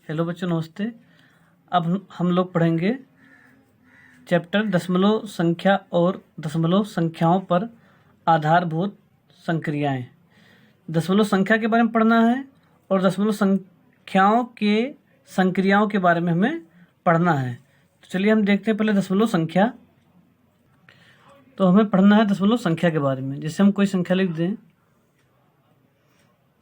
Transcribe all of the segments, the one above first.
Hello बच्चों, नमस्ते। अब हम लोग पढ़ेंगे चैप्टर दशमलव संख्या और दशमलव संख्याओं पर आधारभूत संक्रियाएं। दशमलव संख्या के बारे में पढ़ना है और दशमलव संख्याओं के संक्रियाओं के बारे में हमें पढ़ना है। तो चलिए हम देखते हैं पहले दशमलव संख्या। तो हमें पढ़ना है दशमलव संख्या के बारे में। जैसे हम कोई संख्या लिख दें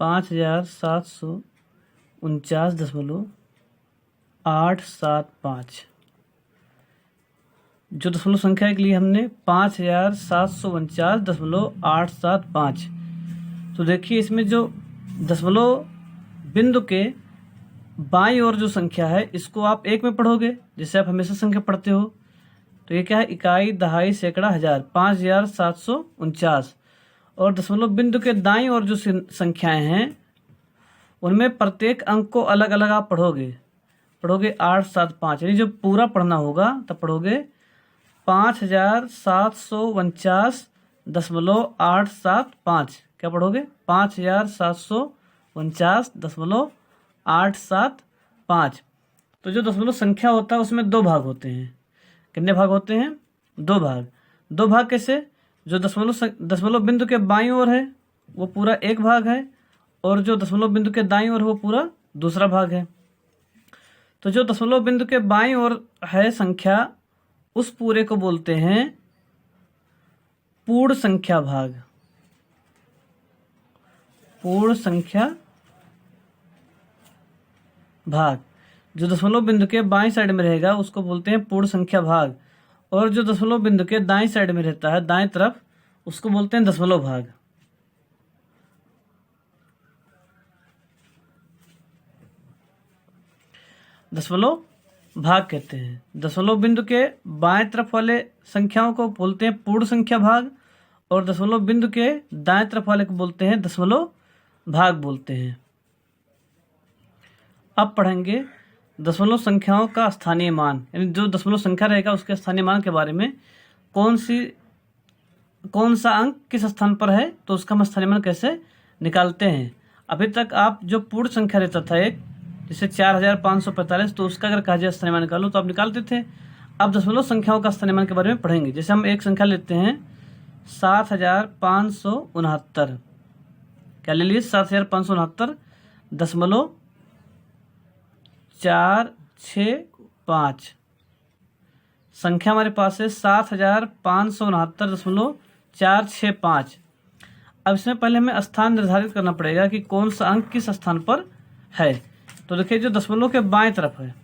5749.875। जो दशमलव संख्या के लिए हमने 5749.875। तो देखिए इसमें जो दशमलव बिंदु के बाईं ओर जो संख्या है इसको आप एक में पढ़ोगे, जैसे आप हमेशा संख्या पढ़ते हो। तो ये क्या है? इकाई, दहाई, सैकड़ा, हजार। 5749। और दशमलव बिंदु के दाईं ओर जो संख्याएं हैं उनमें प्रत्येक अंक को अलग अलग आप पढ़ोगे 875। यानी जो पूरा पढ़ना होगा तब पढ़ोगे 5749.875। क्या पढ़ोगे? 5749.875। तो जो दशमलव संख्या होता है उसमें दो भाग होते हैं। कितने भाग होते हैं? दो भाग। दो भाग कैसे? जो दशमलव बिंदु के बाईं ओर है वो पूरा एक भाग है, और जो दशमलव बिंदु के दाईं ओर वो पूरा दूसरा भाग है। तो जो दशमलव बिंदु के बाईं ओर है संख्या, उस पूरे को बोलते हैं पूर्ण संख्या भाग। पूर्ण संख्या भाग। जो दशमलव बिंदु के बाईं साइड में रहेगा उसको बोलते हैं पूर्ण संख्या भाग, और जो दशमलव बिंदु के दाईं साइड में रहता है, दाएं तरफ, उसको बोलते हैं दशमलव भाग। दशमलव भाग कहते हैं। दशमलव बिंदु के बाएं तरफ वाले संख्याओं को बोलते हैं पूर्ण संख्या भाग, और दशमलव बिंदु के दाएं तरफ वाले को बोलते हैं दशमलव भाग बोलते हैं। अब पढ़ेंगे दशमलव संख्याओं का स्थानीय मान, यानी जो दशमलव संख्या रहेगा उसके स्थानीय मान के बारे में। कौन सा अंक किस स्थान पर है तो उसका हम स्थानीय मान कैसे निकालते हैं। अभी तक आप जो पूर्ण संख्या रहता था एक, जैसे 4545, तो उसका अगर कहा जाए स्थानीय मान निकालो तो आप निकालते थे। अब दशमलव संख्याओं का स्थानीय मान के बारे में पढ़ेंगे। जैसे हम एक संख्या लेते हैं 7569। क्या ले लिए? 7569.465। संख्या हमारे पास है 7569.465। अब इसमें पहले हमें स्थान निर्धारित करना पड़ेगा कि कौन सा अंक किस स्थान पर है। तो देखिए जो दशमलव के बाएं तरफ है,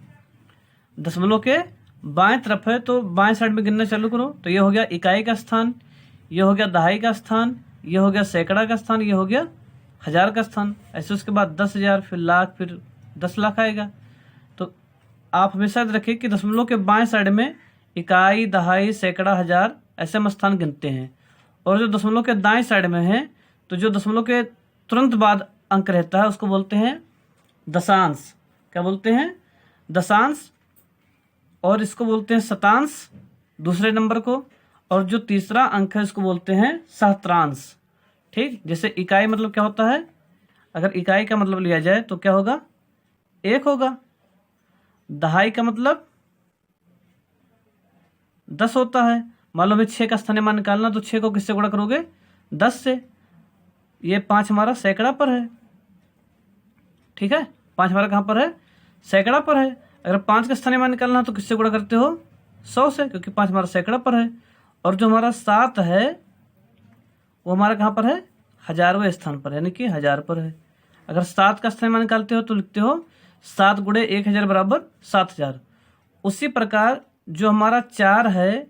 दशमलव के बाएं तरफ है, तो बाएं साइड में गिनना चालू करो। तो ये हो गया इकाई का स्थान, ये हो गया दहाई का स्थान, ये हो गया सैकड़ा का स्थान, ये हो गया हजार का स्थान। ऐसे उसके बाद 10,000, फिर लाख, फिर 10 लाख आएगा। तो आप हमेशा याद रखिए कि दशमलव के बाएं साइड में इकाई, दहाई, सैकड़ा, हजार ऐसे हम स्थान गिनते हैं। और जो दशमलव के दाएं साइड में है, तो जो दशमलव के तुरंत बाद अंक रहता है उसको बोलते हैं दशांश। क्या बोलते हैं? दशांश। और इसको बोलते हैं शतांश, दूसरे नंबर को। और जो तीसरा अंक है इसको बोलते हैं सहस्त्रांश। ठीक, जैसे इकाई मतलब क्या होता है? अगर इकाई का मतलब लिया जाए तो क्या होगा? 1 होगा। दहाई का मतलब 10 होता है। मान लो हमें 6 का स्थानीय मान निकालना, तो 6 को किससे गुणा करोगे? 10 से। ये 5 हमारा सैकड़ा पर है। ठीक है, 5 हमारा कहाँ पर है? सैकड़ा पर है। अगर 5 का स्थानीय मान निकालना तो किससे गुणा करते हो? 100 से, क्योंकि 5 हमारा सैकड़ा पर है। और जो हमारा 7 है वो हमारा कहाँ पर है? हजारवें स्थान पर, यानी कि 1000 पर है। अगर 7 का स्थानीय मान निकालते हो तो लिखते हो 7 × 1000 बराबर 7000। उसी प्रकार जो हमारा 4 है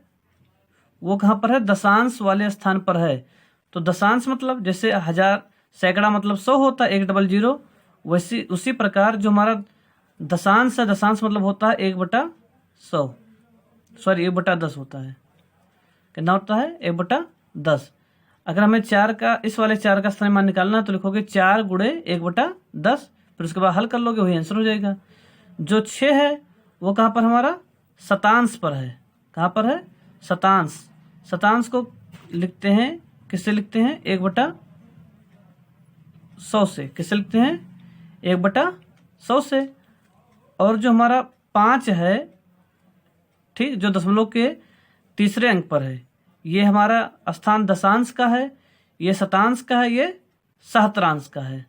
वो कहाँ पर है? दशांश वाले स्थान पर है। तो दशांश मतलब जैसे 1000, सैकड़ा मतलब 100 होता है, 100, वैसी उसी प्रकार जो हमारा दशांश है, दशांश मतलब होता है 1/100, सॉरी 1/10 होता है। कितना होता है? 1/10। अगर हमें 4 का, इस वाले 4 का स्थानीय मान निकालना है तो लिखोगे 4 × 1/10, फिर उसके बाद हल कर लोगे, वही आंसर हो जाएगा। जो 6 है वो कहाँ पर? हमारा शतांश पर है। कहाँ पर है? शतांश। शतांश को लिखते हैं, किससे लिखते हैं? 1/100 से। किससे लिखते हैं? 1/100 से। और जो हमारा 5 है, ठीक, जो दशमलव के तीसरे अंक पर है, ये हमारा स्थान दशांश का है, ये शतांश का है, ये सहस्त्रांश का है।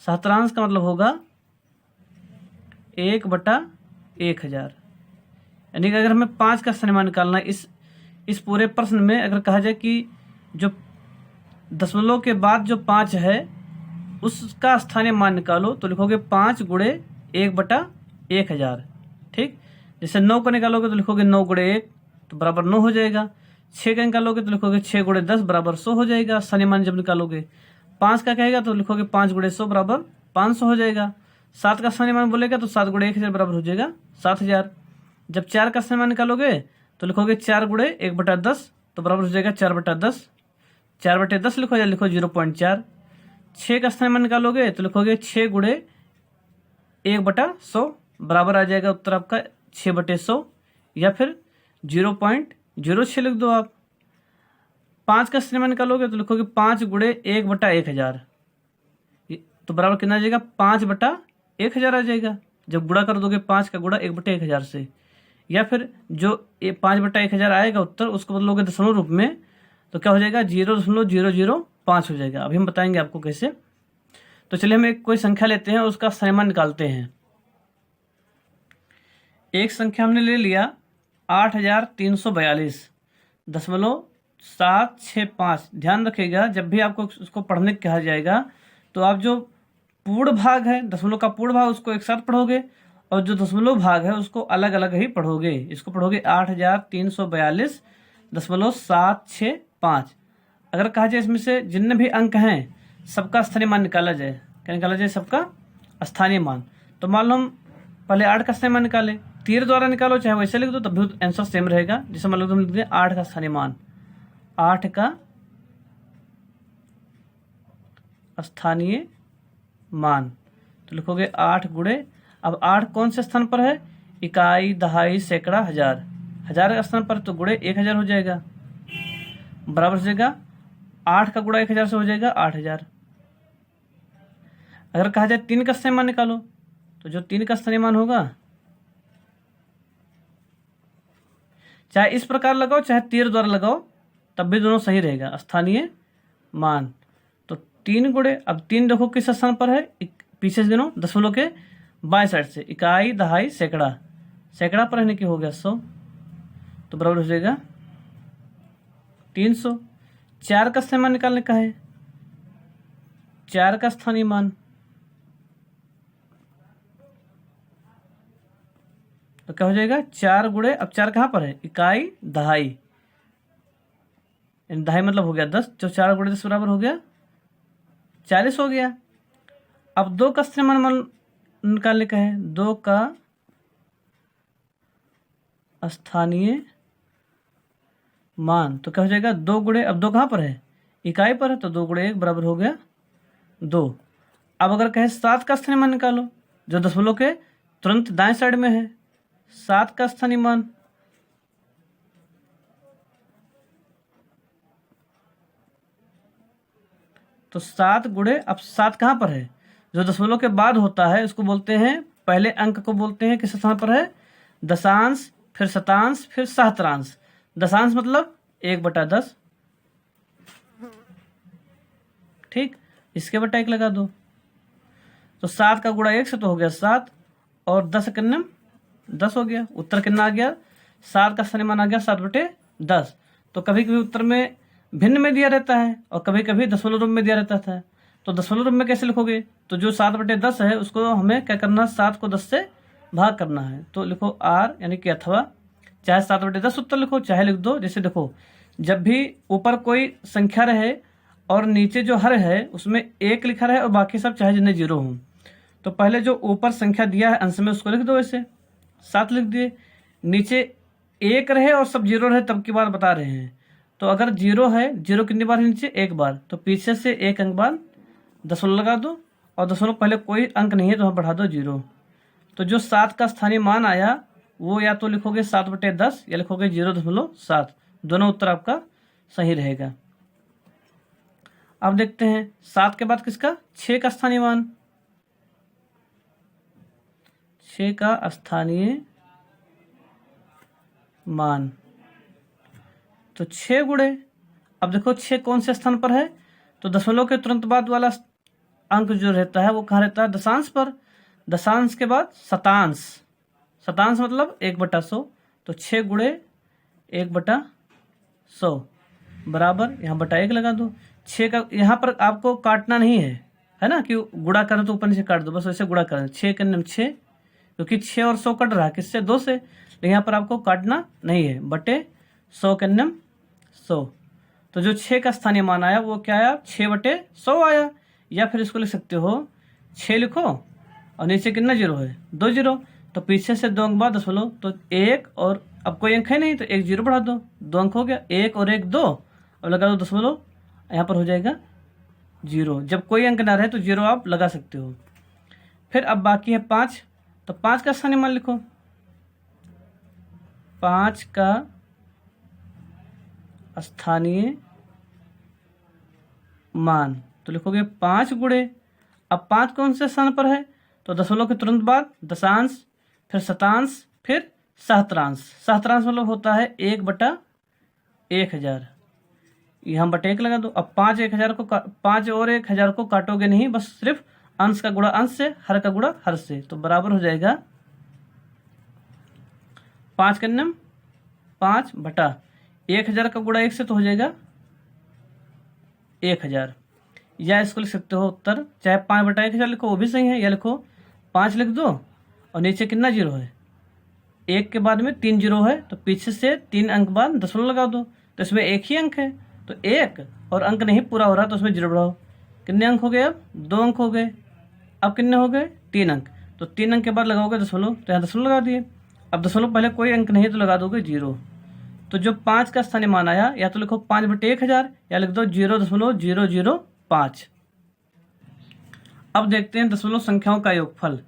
सहस्त्रांश का मतलब होगा 1/1000। यानी कि अगर हमें 5 का स्थानीय मान निकालना है, इस पूरे प्रश्न में अगर कहा जाए कि जो दशमलव के बाद जो 5 है उसका स्थानीय मान निकालो, तो लिखोगे 5 गुणे 1/1000। ठीक, जैसे 9 का निकालोगे तो लिखोगे 9 गुणे 1 तो बराबर 9 हो जाएगा। 6 का निकालोगे तो लिखोगे 6 गुणे 10 बराबर 100 हो जाएगा स्थानीय मान जब निकालोगे। 5 का कहेगा तो लिखोगे 5 गुणे 100 बराबर 500 हो जाएगा। 7 का स्थानीय मान बोलेगा तो 7 गुणे 1000 बराबर हो जाएगा 7000। जब 4 का स्थानीय मान निकालोगे तो लिखोगे 4 गुणे 1/10 तो बराबर हो जाएगा 4/10। 4/10 लिखो या लिखो 0.4। 6 का स्थानीय मान निकालोगे तो लिखोगे 6 गुणे 1/100 बराबर आ जाएगा उत्तर आपका 6/100 या फिर 0.06 लिख दो आप। 5 का स्थानीय मान निकालोगे तो लिखोगे 5 गुणे 1/1000 तो बराबर कितना आ जाएगा 5/1000 आ जाएगा। जब गुणा कर दोगे 5 का गुणा 1/1000 से, या फिर जो 5/1000 आएगा उत्तर उसको बदलोगे दशमलव रूप में तो क्या हो जाएगा 0.005 हो जाएगा। अभी हम बताएंगे आपको कैसे। तो चलिए हम एक कोई संख्या लेते हैं और उसका स्थानीय मान निकालते हैं। एक संख्या हमने ले लिया 8342.765। ध्यान रखिएगा जब भी आपको उसको पढ़ने कहा जाएगा तो आप जो पूर्ण भाग है दशमलव का पूर्ण भाग उसको एक साथ पढ़ोगे और जो दशमलव भाग है उसको अलग अलग ही पढ़ोगे। इसको पढ़ोगे 8342.765। अगर कहा जाए इसमें से जितने भी अंक हैं सबका स्थानीय मान निकाला जाए, क्या निकाला जाए सबका स्थानीय मान, तो मान लो हम पहले 8 का स्थानीय मान निकाले, तीर द्वारा निकालो चाहे वैसे लिख दो तब भी आंसर सेम रहेगा। जैसे मान लो तुम लिख दें 8 का स्थानीय मान, 8 का स्थानीय मान तो लिखोगे 8 गुणे, अब 8 कौन से स्थान पर है, इकाई, दहाई, सैकड़ा, हजार। हजार का स्थान पर तो गुणे 1000 हो जाएगा, बराबर हो जाएगा 8 का गुणा 1000 से हो जाएगा 8000। अगर कहा जाए 3 का स्थानीय मान निकालो तो जो 3 का स्थानीय मान होगा, चाहे इस प्रकार लगाओ चाहे तीर द्वारा लगाओ तब भी दोनों सही रहेगा स्थानीय मान। तो 3 गुणे, अब 3 देखो किस स्थान पर है, पीछे से गिनो दशमलव के बाएं साइड से, इकाई, दहाई, सैकड़ा। सैकड़ा पर रहने की हो गया 100 तो बराबर हो जाएगा 300। 4 का स्थानीय मान निकालने का है, 4 का स्थानीय मान तो क्या हो जाएगा 4 गुणे, अब 4 कहां पर है, इकाई, दहाई, दहाई मतलब हो गया 10, जो 4 गुणे 10 बराबर हो गया 40 हो गया। अब 2 का स्थानीय मान निकालने का है, 2 का स्थानीय मान तो क्या हो जाएगा 2 गुणे, अब 2 कहां पर है, इकाई पर है तो 2 गुणे 1 बराबर हो गया 2। अब अगर कहे 7 का स्थानीय मान निकालो जो दशमलव के तुरंत दाएं साइड में है, 7 का स्थानीय मान तो 7 गुणे, अब 7 कहां पर है, जो दशमलव के बाद होता है उसको बोलते हैं, पहले अंक को बोलते हैं किस स्थान पर है, दशांश, फिर शतांश, फिर सहस्त्रांश। दशांश मतलब 1/10, ठीक, इसके बटा 1 लगा दो तो 7 का गुणा 1 से तो हो गया 7 और 10 कितने 10 हो गया। उत्तर कितना आ गया, 7 का स्थानीय मान आ गया 7/10। तो कभी कभी उत्तर में भिन्न में दिया रहता है और कभी कभी दशमलव रूप में दिया रहता था। तो दशमलव रूप में कैसे लिखोगे, तो जो 7/10 है उसको हमें क्या करना है, 7 को 10 से भाग करना है। तो लिखो R यानी कि अथवा, चाहे 7/10 उत्तर लिखो चाहे लिख दो। जैसे देखो जब भी ऊपर कोई संख्या रहे और नीचे जो हर है उसमें 1 लिखा रहे और बाकी सब चाहे जिन्हें 0 हो, तो पहले जो ऊपर संख्या दिया है अंश में उसको लिख दो, ऐसे 7 लिख दिए। नीचे 1 रहे और सब 0 रहे तब की बात बता रहे हैं। तो अगर 0 है, 0 कितनी बार है नीचे 1 बार, तो पीछे से 1 अंक बाद दशमलव लगा दो और दशमलव पहले कोई अंक नहीं है तो हम बढ़ा दो 0। तो जो 7 का स्थानीय मान आया वो या तो लिखोगे 7/10 या लिखोगे 0.7। दोनों उत्तर आपका सही रहेगा। अब देखते हैं 7 के बाद किसका, 6 का स्थानीय मान। 6 का स्थानीय मान। तो 6 गुणे, अब देखो 6 कौन से स्थान पर है, तो दशमलव के तुरंत बाद वाला अंक जो रहता है वो कहाँ रहता है, दशांश पर। दशांश के बाद शतांश, शतांश मतलब 1/100। तो 6 गुणे 1/100 बराबर, यहाँ बटा 1 लगा दो। 6 का यहाँ पर आपको काटना नहीं है ना, कि गुणा करें तो ऊपर नीचे काट दो, बस वैसे गुणा करें। 6 के नियम 6, क्योंकि 6 और 100 कट रहा है किससे, 2 से, लेकिन यहाँ पर आपको काटना नहीं है, बटे 100 के नियम 100। तो जो 6 का स्थानीय मान आया वो क्या आया, 6/100 आया। या फिर इसको लिख सकते हो 6 लिखो और नीचे कितना जीरो है, 2 जीरो, तो पीछे से 2 अंक बाद दशमलव, तो 1 और अब कोई अंक है नहीं तो 1 जीरो बढ़ा दो, 2 अंक हो गया, 1 और 1 2, और लगा दो दशमलव, यहाँ पर हो जाएगा 0। जब कोई अंक ना रहे तो 0 आप लगा सकते हो। फिर अब बाकी है 5, तो 5 का स्थानीय मान लिखो। 5 का स्थानीय मान, तो लिखोगे 5 गुणे, अब 5 कौन से स्थान पर है, तो दशमलव के तुरंत बाद दशांश, फिर शतांश, फिर सहस्त्रांश। सहस्त्रांश मतलब होता है 1/1000, यहाँ बटे 1 लगा दो। अब 5 और 1000 को काटोगे नहीं, बस सिर्फ अंश का गुणा अंश से, हर का गुणा हर से, तो बराबर हो जाएगा 5 के नियम 5/1000 का गुणा 1 से तो हो जाएगा 1000। या इसको लिख सकते हो उत्तर, चाहे 5/1000 लिखो वो भी सही है, या लिखो 5 लिख दो और नीचे कितना जीरो है, 1 के बाद में 3 जीरो है, तो पीछे से 3 अंक बाद दशमलव लगा दो, तो इसमें 1 ही अंक है, तो 1 और अंक नहीं पूरा हो रहा तो उसमें जीरो बढ़ाओ। कितने अंक हो गए, अब 2 अंक हो गए, अब कितने हो गए, 3 अंक, तो 3 अंक के बाद लगाओगे दशमलव, तो यहाँ दशमलव लगा दिए। अब दशमलव पहले कोई अंक नहीं तो लगा दोगे 0। तो जो 5 का स्थानीय मान आया, या तो लिखो 5/1000 या लिख दो 0.005। अब देखते हैं दशमलव संख्याओं का योगफल,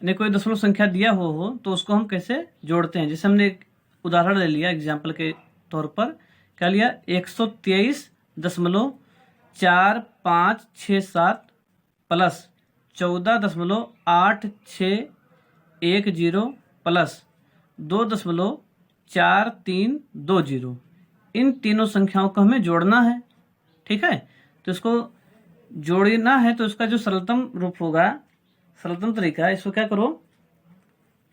यानी कोई दशमलव संख्या दिया हो तो उसको हम कैसे जोड़ते हैं। जैसे हमने एक उदाहरण ले लिया एग्जाम्पल के तौर पर, क्या लिया, 123.4567 प्लस 14.8610 प्लस 2.4320, इन तीनों संख्याओं को हमें जोड़ना है। ठीक है, तो इसको जोड़ना है, तो इसका जो सरलतम रूप होगा, सरलतम तरीका है, इसको क्या करो,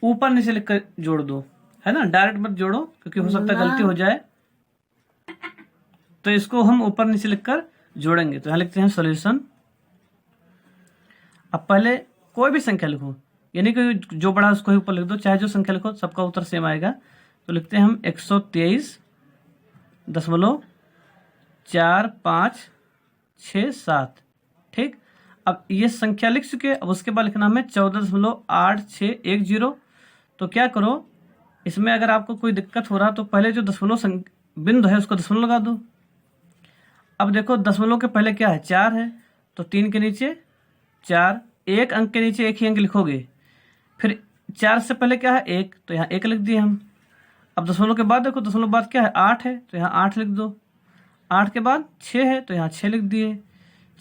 ऊपर नीचे लिखकर जोड़ दो, है ना, डायरेक्ट मत जोड़ो क्योंकि हो सकता है गलती हो जाए, तो इसको हम ऊपर नीचे लिखकर जोड़ेंगे। तो यहां लिखते हैं सॉल्यूशन। अब पहले कोई भी संख्या लिखो, यानी कि जो बड़ा उसको ही ऊपर लिख दो, चाहे जो संख्या लिखो सबका उत्तर सेम आएगा। तो लिखते हैं हम 123.4567। ठीक, अब ये संख्या लिख चुके, अब उसके बाद लिखना हमें 14.8610। तो क्या करो, इसमें अगर आपको कोई दिक्कत हो रहा तो पहले जो दशमलव बिंदु है उसको दशमलव लगा दो। अब देखो दशमलव के पहले क्या है, 4 है, तो 3 के नीचे 4, एक अंक के नीचे एक ही अंक लिखोगे। फिर 4 से पहले क्या है, 1, तो यहाँ 1 लिख दिए हम। अब दशमलव के बाद देखो, दशमलव बाद क्या है, 8 है, तो यहाँ 8 लिख दो। 8 के बाद 6 है, तो यहाँ 6 लिख दिए।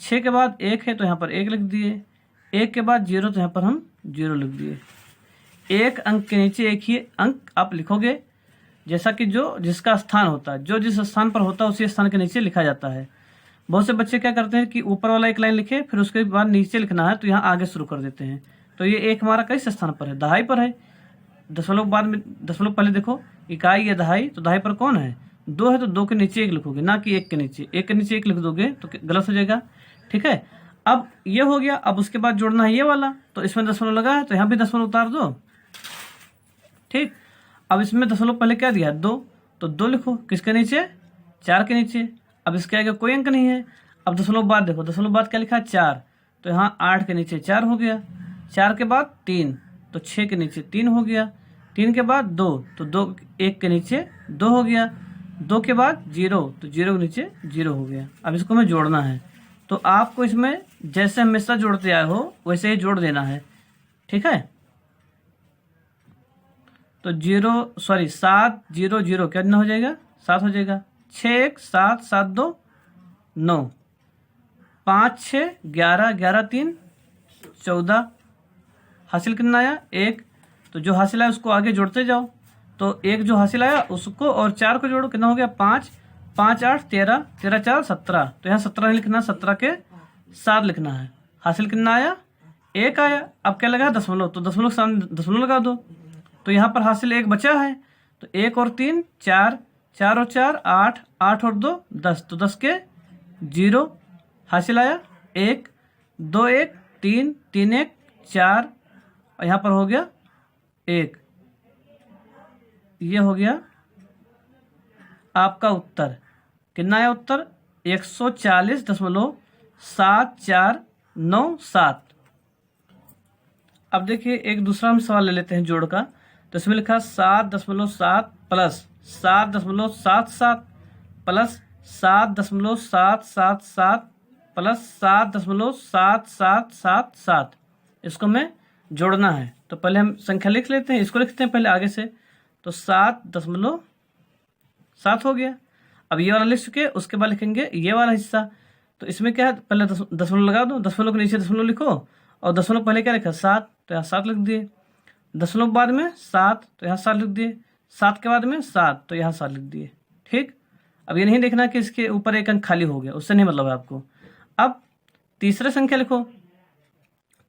6 के बाद 1 है, तो यहाँ पर 1 लिख दिए। 1 के बाद 0, तो यहाँ पर हम 0 लिख दिए। एक अंक के नीचे एक ही अंक आप लिखोगे, जैसा कि जो जिसका स्थान होता है, जो जिस स्थान पर होता है उसी स्थान के नीचे लिखा जाता है। बहुत से बच्चे क्या करते हैं कि ऊपर वाला एक लाइन लिखे, फिर उसके बाद नीचे लिखना है तो यहाँ आगे शुरू कर देते हैं। तो ये एक हमारा किस स्थान पर है, दहाई पर है। दशमलव बाद में, दशमलव पहले देखो, इकाई या दहाई, तो दहाई पर कौन है, 2 है, तो 2 के नीचे 1 लिखोगे, ना कि 1 के नीचे। 1 के नीचे 1 लिख दोगे तो गलत हो जाएगा। ठीक है, अब ये हो गया। अब उसके बाद जोड़ना है ये वाला, तो इसमें दशमलव लगा है तो यहाँ भी दशमलव उतार दो। ठीक, अब इसमें दशमलव पहले क्या दिया, 2, तो 2 लिखो, किसके नीचे, 4 के नीचे। अब इसके आगे कोई अंक नहीं है। अब दशमलव बाद देखो, दशमलव बाद क्या लिखा है, 4, तो यहाँ 8 के नीचे 4 हो गया। 4 के बाद 3, तो 6 के नीचे 3 हो गया। 3 के बाद 2, तो 2 1 के नीचे 2 हो गया। 2 के बाद 0, तो 0 के नीचे 0 हो गया। अब इसको हमें जोड़ना है, तो आपको इसमें जैसे हमेशा जोड़ते आए हो वैसे ही जोड़ देना है। ठीक है, तो 7 0 0 कितना हो जाएगा, 7 हो जाएगा। 6 1 7 7 2 9, 5 6 11 11 3 14, हासिल कितना आया, 1। तो जो हासिल आया उसको आगे जोड़ते जाओ। तो एक जो हासिल आया उसको और 4 को जोड़ो, कितना हो गया 5, 5 8 13, 13 4 17। तो यहाँ 17 नहीं लिखना, 17 के 7 लिखना है। हासिल कितना आया 1 आया। अब क्या लगा दशमलव, तो दशमलव के सामने दशमलव लगा दो। तो यहाँ पर हासिल 1 बचा है, तो 1 और 3 4, 4 और 4 8, 8 और 2 10, तो 10 के 0। हासिल आया 1 2 1 3 3 1 4, और यहाँ पर हो गया 1। ये हो गया आपका उत्तर। कितना आया उत्तर 140.7497। अब देखिए एक दूसरा हम सवाल ले लेते हैं जोड़ का। तो इसमें लिखा 7.7 प्लस 7.77 प्लस 7.777 प्लस 7.7777। इसको हमें जोड़ना है। तो पहले हम संख्या लिख लेते हैं, इसको लिखते हैं पहले आगे से। तो 7.7 हो गया। अब ये वाला लिख चुके, उसके बाद लिखेंगे ये वाला हिस्सा। तो इसमें क्या है, पहले दशमलव लगा दो, दशमलव के नीचे दशमलव लिखो, और दशमलव पहले क्या लिखा 7, तो यहाँ 7 लिख दिए। दशमलव बाद में 7, तो यहाँ 7 लिख दिए। 7 के बाद में 7, तो यहाँ 7 लिख दिए। ठीक, अब ये नहीं देखना कि इसके ऊपर एक अंक खाली हो गया, उससे नहीं मतलब है आपको। अब तीसरे संख्या लिखो।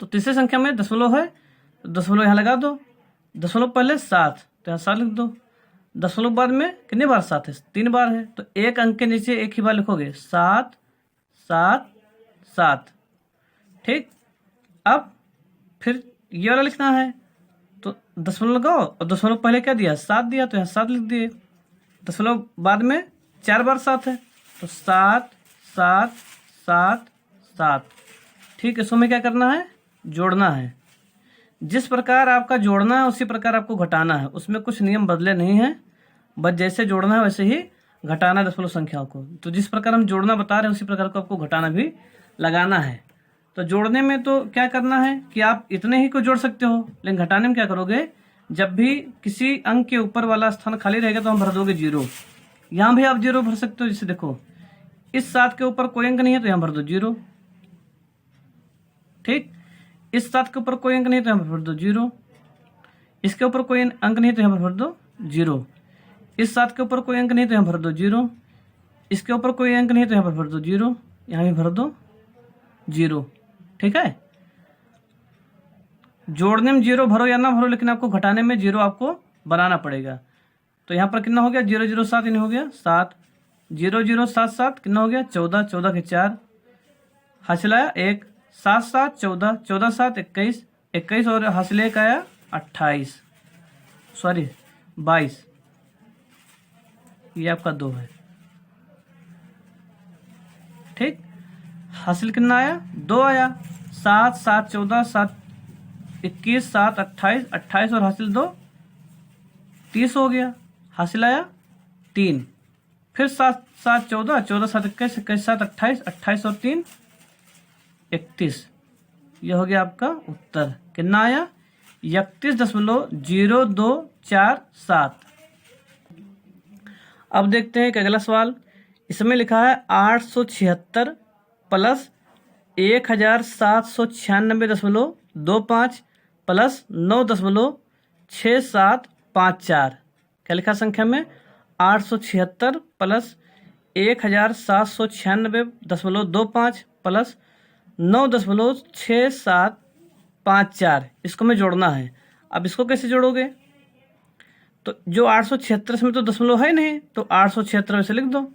तो तीसरे संख्या में दशमलव है, तो दशमलव यहाँ लगा दो। दशमलव पहले 7, तो यहाँ 7 लिख दो। दशमलव बाद में कितनी बार 7 है, 3 बार है, तो एक अंक के नीचे एक ही बार लिखोगे 7 7 7। ठीक, अब फिर ये वाला लिखना है। तो दशमलव लगाओ, और दशमलव पहले क्या दिया 7 दिया, तो यहाँ 7 लिख दिए। दशमलव बाद में 4 बार 7 है, तो 7 7 7 7। ठीक, इसको में क्या करना है, जोड़ना है। जिस प्रकार आपका जोड़ना है उसी प्रकार आपको घटाना है, उसमें कुछ नियम बदले नहीं हैं, बस जैसे जोड़ना है वैसे ही घटाना है दशमलव संख्याओं को। तो जिस प्रकार हम जोड़ना बता रहे हैं उसी प्रकार को आपको घटाना भी लगाना है। तो जोड़ने में तो क्या करना है कि आप इतने ही को जोड़ सकते हो, लेकिन घटाने में क्या करोगे, जब भी किसी अंक के ऊपर वाला स्थान खाली रहेगा तो हम भर दोगे 0। यहाँ भी आप 0 भर सकते हो। जैसे देखो इस 7 के ऊपर कोई अंक नहीं है, तो यहाँ भर दो 0। ठीक, इस 7 के ऊपर कोई अंक नहीं है, तो यहाँ पर भर दो 0। इसके ऊपर कोई अंक नहीं है, तो यहाँ पर भर दो 0। इस 7 के ऊपर कोई अंक नहीं है, तो यहाँ भर दो 0। इसके ऊपर कोई अंक नहीं है, तो यहाँ पर भर दो 0। यहाँ भी भर दो 0। ठीक है, जोड़ने में 0 भरो या ना भरो, लेकिन आपको घटाने में 0 आपको बनाना पड़ेगा। तो यहाँ पर कितना हो गया 0 0 7, इन्हें हो गया 7। 0 0 7 7 कितना हो गया 14, 14 के 4। हासिल आया 1, 7 7 14, 14 7 21, 21 और हासिल 1 आया 28, सॉरी 22। ये आपका 2 है। ठीक, हासिल कितना आया 2 आया। 7 7 14 7 21 7 28, 28 और हासिल 2 30 हो गया। हासिल आया 3। फिर 7 7 14, 14 7 21, 21 7 28, 28 और 3 31। यह हो गया आपका उत्तर। कितना आया 31.0247। अब देखते हैं एक अगला सवाल। इसमें लिखा है 876 प्लस 1796.25 प्लस 9.6754। क्या लिखा संख्या में 876 प्लस 1796.25 प्लस 9.6754। इसको में जोड़ना है। अब इसको कैसे जोड़ोगे, तो जो 876 में तो दशमलव है नहीं, तो 876 वैसे लिख दो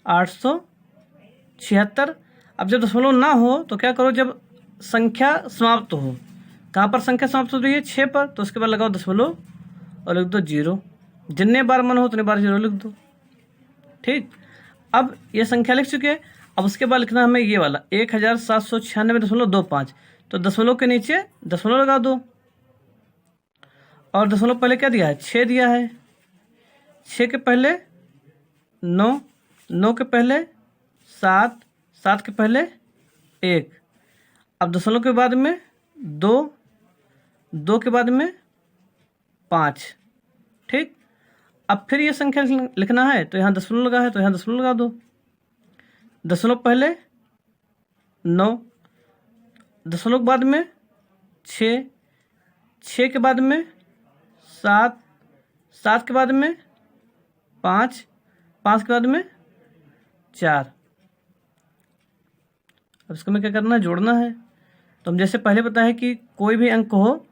876। अब जब दशमलव ना हो तो क्या करो, जब संख्या समाप्त हो, कहाँ पर संख्या समाप्त हो रही है 6 पर, तो उसके बाद लगाओ दशमलव और लिख दो 0। जितने बार मन हो उतने बार 0 लिख दो। ठीक, अब ये संख्या लिख चुके हैं। अब उसके बाद लिखना हमें ये वाला 1796.25। तो दशमलव के नीचे दशमलव लगा दो, और दशमलव पहले क्या दिया है 6 दिया है। 6 के पहले 9, 9 के पहले 7, 7 के पहले 1। अब दशमलव के बाद में 2, 2 के बाद में 5। ठीक, अब फिर ये संख्या लिखना है, तो यहाँ दशमलव लगा है, तो यहाँ दशमलव लगा दो। दशमलव पहले 9, दशमलव बाद में 6, 6 के बाद में 7, 7 के बाद में 5, 5 के बाद में 4। अब इसको में क्या करना है, जोड़ना है। तो हम जैसे पहले बताए कि कोई भी अंक हो,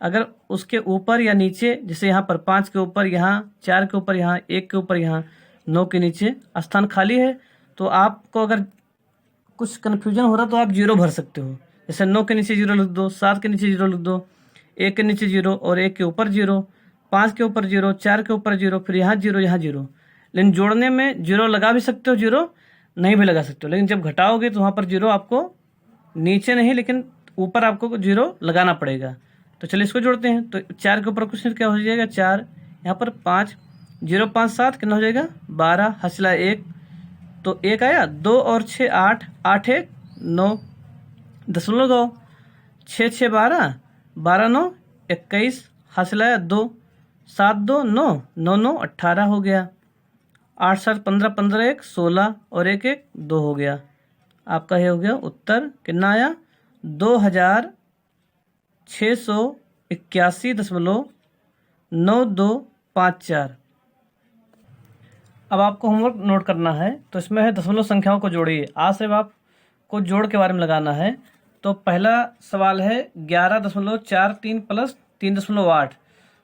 अगर उसके ऊपर या नीचे, जैसे यहाँ पर 5 के ऊपर, यहाँ 4 के ऊपर, यहाँ 1 के ऊपर, यहाँ 9 के नीचे स्थान खाली है, तो आपको अगर कुछ कन्फ्यूजन हो रहा तो आप 0 भर सकते हो। जैसे 9 के नीचे 0 लिख दो, 7 के नीचे 0 लिख दो, 1 के नीचे 0 और 1 के ऊपर 0, 5 के ऊपर 0, 4 के ऊपर 0, फिर यहाँ 0, यहाँ 0। लेकिन जोड़ने में 0 लगा भी सकते हो, 0 नहीं भी लगा सकते हो, लेकिन जब घटाओगे तो वहाँ पर 0 आपको नीचे नहीं लेकिन ऊपर आपको 0 लगाना पड़ेगा। तो चलिए इसको जोड़ते हैं। तो 4 के ऊपर कुछ क्या हो जाएगा, 4, यहाँ पर 5, 0, 5, 7 कितना हो जाएगा, 12, हसला 1, तो 1 आया, 2 और 6 8, 8 1 9, 0.2, 6 6 12, 12 9 21, हासिल आया 2, 7 2 9, 9 9 18 हो गया, 8 7 15, 15 1 16 और 1 1 2 हो गया। आपका ये हो गया उत्तर, कितना आया, 2681.9254। अब आपको होमवर्क नोट करना है, तो इसमें है दशमलव संख्याओं को जोड़िए। आज से आपको जोड़ के बारे में लगाना है। तो पहला सवाल है 11.43 प्लस 3.8।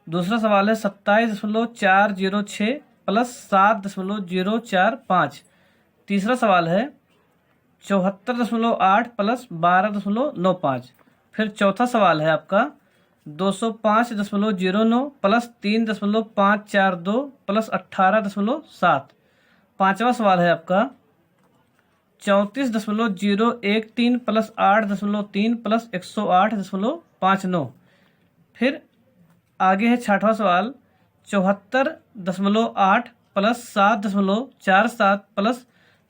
दूसरा सवाल है 27.406 प्लस 7.045। तीसरा सवाल है 74.8 प्लस 12.95। फिर चौथा सवाल है आपका 205.09 प्लस 3.542 प्लस 18.7। पांचवा सवाल है आपका 34.013 प्लस 8.3 प्लस 108.59। फिर आगे है छठवां सवाल 74.8 प्लस 7.47 प्लस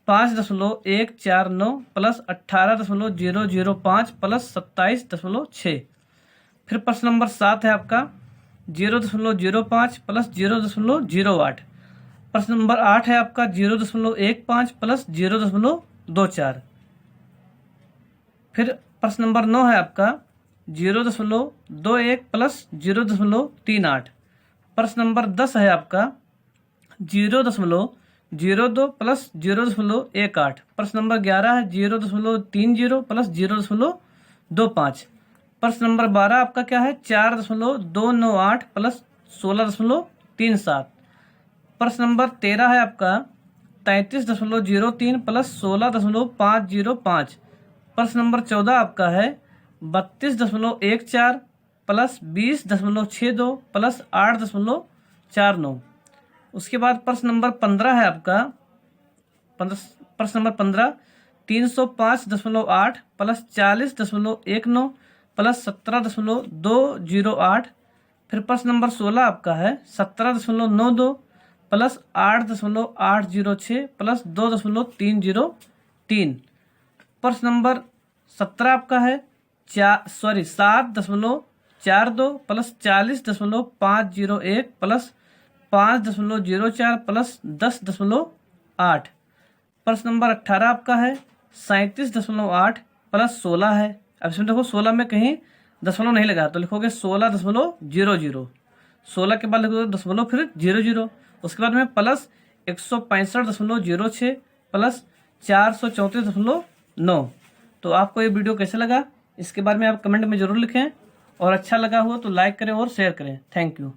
5.149 प्लस 18.005 प्लस 27.6। फिर प्रश्न नंबर 7 है आपका 0.05 प्लस 0.08। प्रश्न नंबर 8 है आपका 0.15 प्लस 0.24। फिर प्रश्न नंबर 9 है आपका 0.21 प्लस 0.38। प्रश्न नंबर 10 है आपका 0.02 प्लस 0.18। प्रश्न नंबर 11 है 0.30 प्लस 0.25। प्रश्न नंबर 12 आपका क्या है 4.298 प्लस 16.37। प्रश्न नंबर 13 है आपका 33.03 प्लस 16.505। प्रश्न नंबर 14 आपका है 32.14 प्लस 20.62 प्लस 8.49। उसके बाद प्रश्न नंबर 15 है आपका प्रश्न नंबर 15 305.8 प्लस 40.19 प्लस 17.208। फिर प्रश्न नंबर 16 आपका है 17.92 प्लस 8.806 प्लस 2.303। प्रश्न नंबर 17 आपका है 7.42 प्लस 40.501 प्लस 5.04 प्लस 10.8। प्रश्न नंबर 18 आपका है 37.8 प्लस 16 है। अब इसमें देखो 16 में कहीं दशमलव नहीं लगा तो लिखोगे 16.00। 16 के बाद लिखोगे दशमलव फिर 00। उसके बाद में प्लस 165.06 प्लस 434.9। तो आपको ये वीडियो कैसे लगा इसके बारे में आप कमेंट में जरूर लिखें, और अच्छा लगा हो तो लाइक करें और शेयर करें। Thank you.